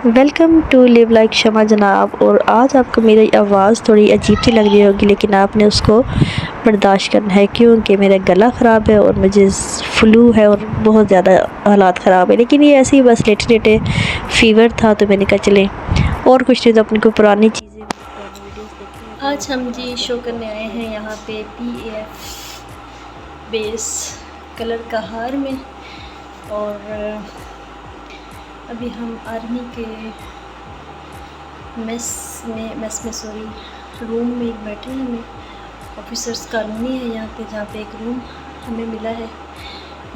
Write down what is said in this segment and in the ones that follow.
Welcome to live like शमा जनाब। और आज आपको मेरी आवाज़ थोड़ी अजीब सी लग रही होगी, लेकिन आपने उसको बर्दाश्त करना है क्योंकि मेरा गला ख़राब है और मुझे फ्लू है और बहुत ज़्यादा हालात ख़राब है। लेकिन ये ऐसे ही बस लेटे लेटे फीवर था, तो मैंने कहा चले और कुछ नहीं तो अपनी को पुरानी चीज़ें पुरानी वीडियोस देखी। आज हम जी शो करने आए हैं यहाँ पे PAF बेस कलर का हार में। और अभी हम आर्मी के मेस में रूम में बैठे हैं। हमें ऑफिसर्स कॉलोनी है यहाँ पे, जहाँ पे एक रूम हमें मिला है,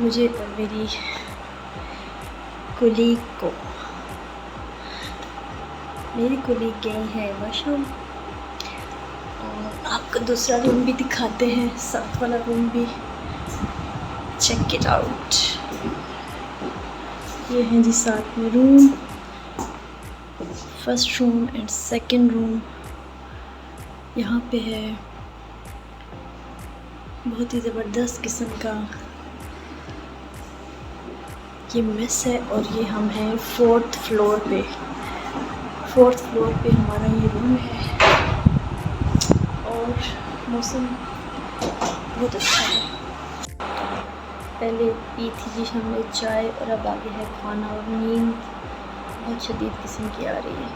मुझे और मेरी कोलीग को। मेरी कोलीग गई है वाशरूम। और आपको दूसरा रूम भी दिखाते हैं, साथ वाला रूम भी। Check it out. ये हैं जी साथ में room, first room and second room. यहाँ पे है बहुत ही ज़बरदस्त किस्म का ये मेस है। और ये हम हैं फोर्थ फ्लोर पे हमारा ये रूम है। और मौसम बहुत अच्छा है। पहले पी थी जी हमने चाय, और अब आगे है खाना। और नींद बहुत शदीद किस्म की आ रही है।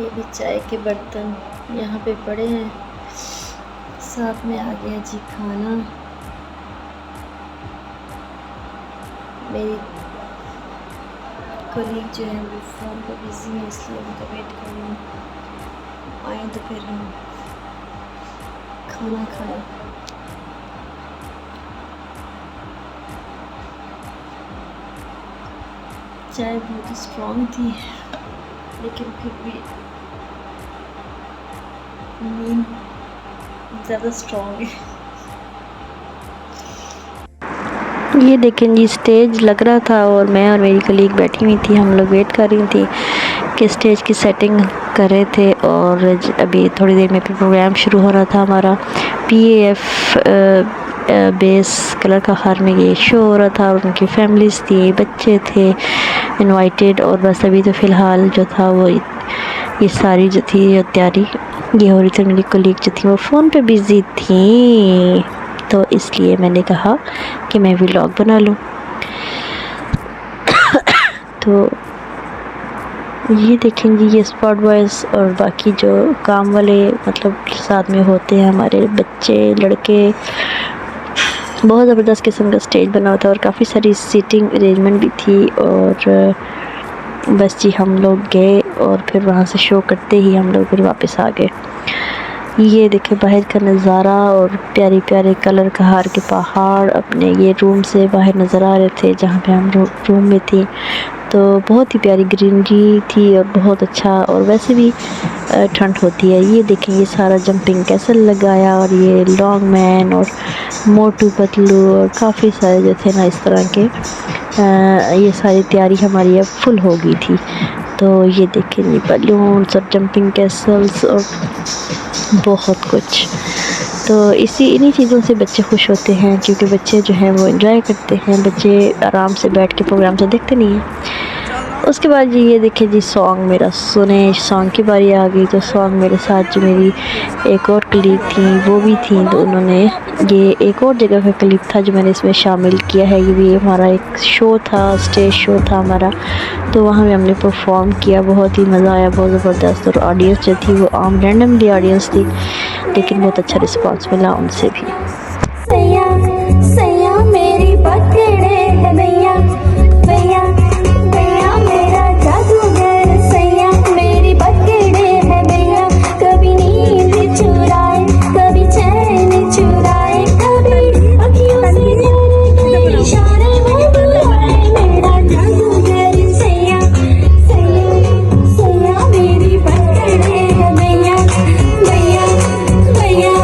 ये भी चाय के बर्तन यहाँ पे पड़े हैं, साथ में आ गया जी खाना। मेरी कोलीग जो है वो फ़ोन पर बिज़ी है, इसलिए उनका वेट कर रही हूँ। आए तो फिर हम खाना खाएं। चाय बहुत ही स्ट्रॉन्ग थी, लेकिन फिर भी नींद ज़्यादा स्ट्रॉन्ग है। ये देखें जी, स्टेज लग रहा था और मैं और मेरी कलीग बैठी हुई थी। हम लोग वेट कर रही थी कि स्टेज की सेटिंग कर रहे थे। और अभी थोड़ी देर में फिर प्रोग्राम शुरू हो रहा था हमारा। PAF बेस कलर का हार में ये शो हो रहा था, और उनकी फैमिलीज़ थी, बच्चे थे इनवाइटेड। और बस अभी तो फ़िलहाल जो था वो ये सारी जो थी जो तैयारी ये हो रही थी। मेरी कलीग जो थी वो फ़ोन पे बिज़ी थी, तो इसलिए मैंने कहा कि मैं व्लॉग बना लूँ। तो ये देखेंगे, ये स्पॉट बॉयज़ और बाकी जो काम वाले मतलब साथ में होते हैं, हमारे बच्चे लड़के। बहुत ज़बरदस्त किस्म का स्टेज बना हुआ था और काफ़ी सारी सीटिंग अरेंजमेंट भी थी। और बस जी हम लोग गए और फिर वहाँ से शो करते ही हम लोग फिर वापस आ गए। ये देखे बाहर का नज़ारा और प्यारे प्यारे कलर का हार के पहाड़ अपने ये रूम से बाहर नज़र आ रहे थे, जहाँ पे हम रूम में थे। तो बहुत ही प्यारी ग्रीनरी थी और बहुत अच्छा। और वैसे भी ठंड होती है। ये देखें, ये सारा जंपिंग कैसल लगाया, और ये लॉन्ग मैन और मोटू पतलू और काफ़ी सारे जो थे ना इस तरह के ये सारी तैयारी हमारी अब फुल हो गई थी। तो ये देखें, ये बलून्स और जंपिंग कैसल्स और बहुत कुछ। तो इन्हीं चीज़ों से बच्चे खुश होते हैं, क्योंकि बच्चे जो हैं वो एंजॉय करते हैं। बच्चे आराम से बैठ के प्रोग्राम से देखते नहीं हैं। उसके बाद जी ये देखिए जी, सॉन्ग मेरा सुने, सॉन्ग की बारी आ गई। तो सॉन्ग मेरे साथ जो मेरी एक और क्लिप थी वो भी थी, तो उन्होंने ये एक और जगह का क्लिप था जो मैंने इसमें शामिल किया है। ये भी हमारा एक शो था, स्टेज शो था हमारा, तो वहाँ में हमने परफॉर्म किया। बहुत ही मज़ा आया, बहुत ज़बरदस्त। और ऑडियंस जो थी वो आम रैंडमली ऑडियंस थी, लेकिन बहुत अच्छा रिस्पॉन्स मिला उनसे भी। सैया सैया मेरी पकड़े है भैया, भैया भैया मेरा जादूगर। सैया मेरी पकड़े है भैया, कभी नींद चुराए, कभी चैन चुराए, कभी अखियों से मेरे इशारे में बुलाए। मेरा जादूगर सैया, सैया सैया मेरी पकड़े है भैया, भैया भैया।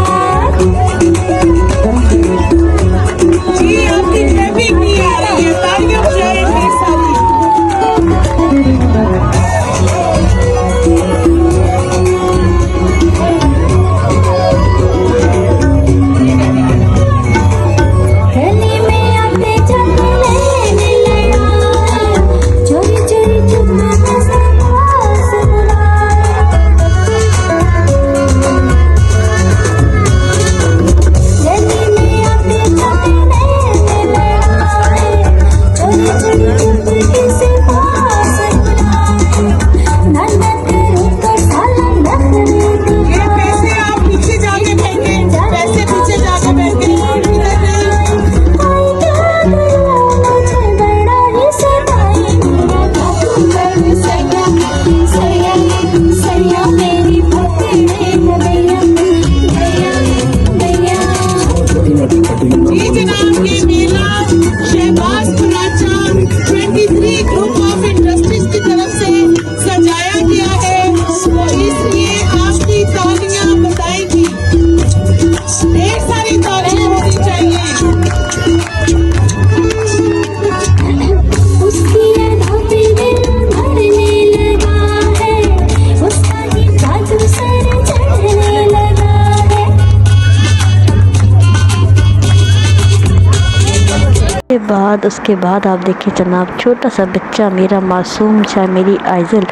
बाद उसके बाद आप देखिए जनाब, छोटा सा बच्चा मेरा मासूम सा, मेरी आइज़ल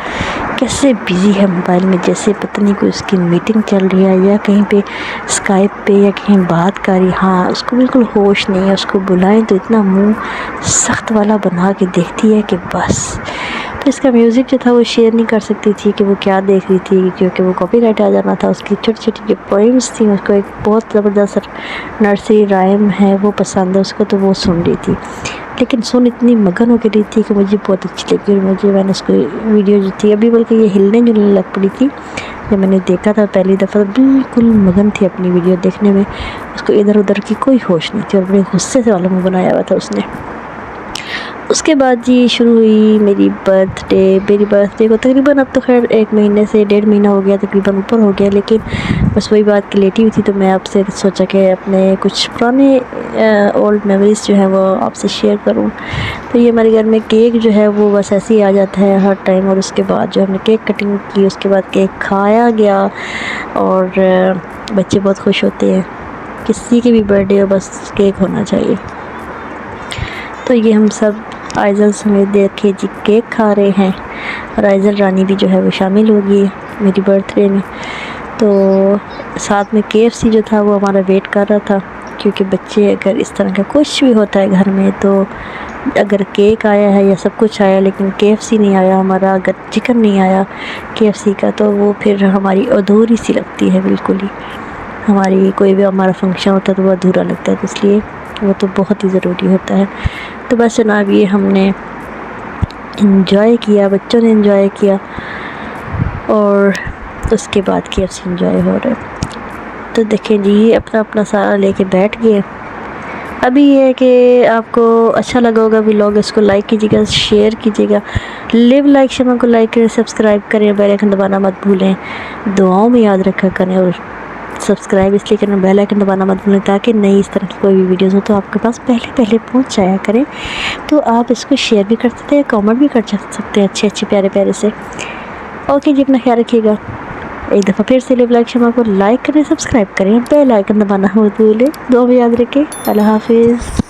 कैसे बिज़ी है मोबाइल में, जैसे पता नहीं कोई उसकी मीटिंग चल रही है या कहीं पे स्काइप पे या कहीं बात कर रही। हाँ, उसको बिल्कुल होश नहीं है, उसको बुलाएं तो इतना मुंह सख्त वाला बना के देखती है कि बस। तो इसका म्यूज़िक जो था वो शेयर नहीं कर सकती थी कि वो क्या देख रही थी, क्योंकि वो कॉपीराइट आ जाना था। उसकी छोटी छोटी जो पोइम्स थी, उसको एक बहुत ज़बरदस्त नर्सरी राइम है वो पसंद है उसको, तो वो सुन रही थी। लेकिन सुन इतनी मगन हो गई थी कि मुझे बहुत अच्छी लगी, और मैंने उसको वीडियो जो थी अभी बल्कि ये हिलने जुलने लग पड़ी थी जब मैंने देखा था पहली दफ़ा, बिल्कुल मगन थी अपनी वीडियो देखने में। उसको इधर उधर की कोई होश नहीं थी और बड़े गुस्से से वाला मुँह बनाया हुआ था उसने। उसके बाद जी शुरू हुई मेरी बर्थडे को तकरीबन अब तो खैर 1 महीने से 1.5 महीना हो गया, तकरीबन ऊपर हो गया, लेकिन बस वही बात कि लेटी हुई थी तो मैं आपसे सोचा कि अपने कुछ पुराने ओल्ड मेमोरीज़ जो हैं वो आपसे शेयर करूं। तो ये हमारे घर में केक जो है वो बस ऐसे ही आ जाता है हर टाइम, और उसके बाद जो हमने केक कटिंग की, उसके बाद केक खाया गया और बच्चे बहुत खुश होते हैं। किसी की भी बर्थडे हो बस केक होना चाहिए। तो ये हम सब आइज़ल समेत देखे जी केक खा रहे हैं, और आइज़ल रानी भी जो है वो शामिल होगी मेरी बर्थडे में। तो साथ में KFC जो था वो हमारा वेट कर रहा था, क्योंकि बच्चे अगर इस तरह का कुछ भी होता है घर में, तो अगर केक आया है या सब कुछ आया लेकिन KFC नहीं आया हमारा, अगर चिकन नहीं आया KFC का, तो वो फिर हमारी अधूरी सी लगती है बिल्कुल ही। हमारी कोई भी हमारा फंक्शन होता है तो वो अधूरा लगता है, तो इसलिए वो तो बहुत ही ज़रूरी होता है। तो बस जनाब ये हमने इंजॉय किया, बच्चों ने इंजॉय किया, और उसके बाद KFC इंजॉय हो रहा है। तो देखें जी अपना अपना सारा लेके बैठ गए। अभी ये है कि आपको अच्छा लगा होगा व्लॉग, इसको लाइक कीजिएगा, शेयर कीजिएगा, लिव लाइक शमा को लाइक करें, सब्सक्राइब करें, बेल आइकन दबाना मत भूलें, दुआओं में याद रखा करें, और सब्सक्राइब इसलिए करना, बेल आइकन दबाना मत भूलें ताकि नई इस तरह की कोई भी वीडियोस हो तो आपके पास पहले पहुंच जाया करें। तो आप इसको शेयर भी कर सकते हैं, कमेंट भी कर सकते हैं अच्छे प्यारे से। ओके जी, अपना ख्याल रखिएगा। एक दफ़ा फिर से लिव लाइक शमा को लाइक करें, सब्सक्राइब करें, बेल आइकन दबाना मत भूलें, दुआ में याद रखें। अल्लाह हाफिज़।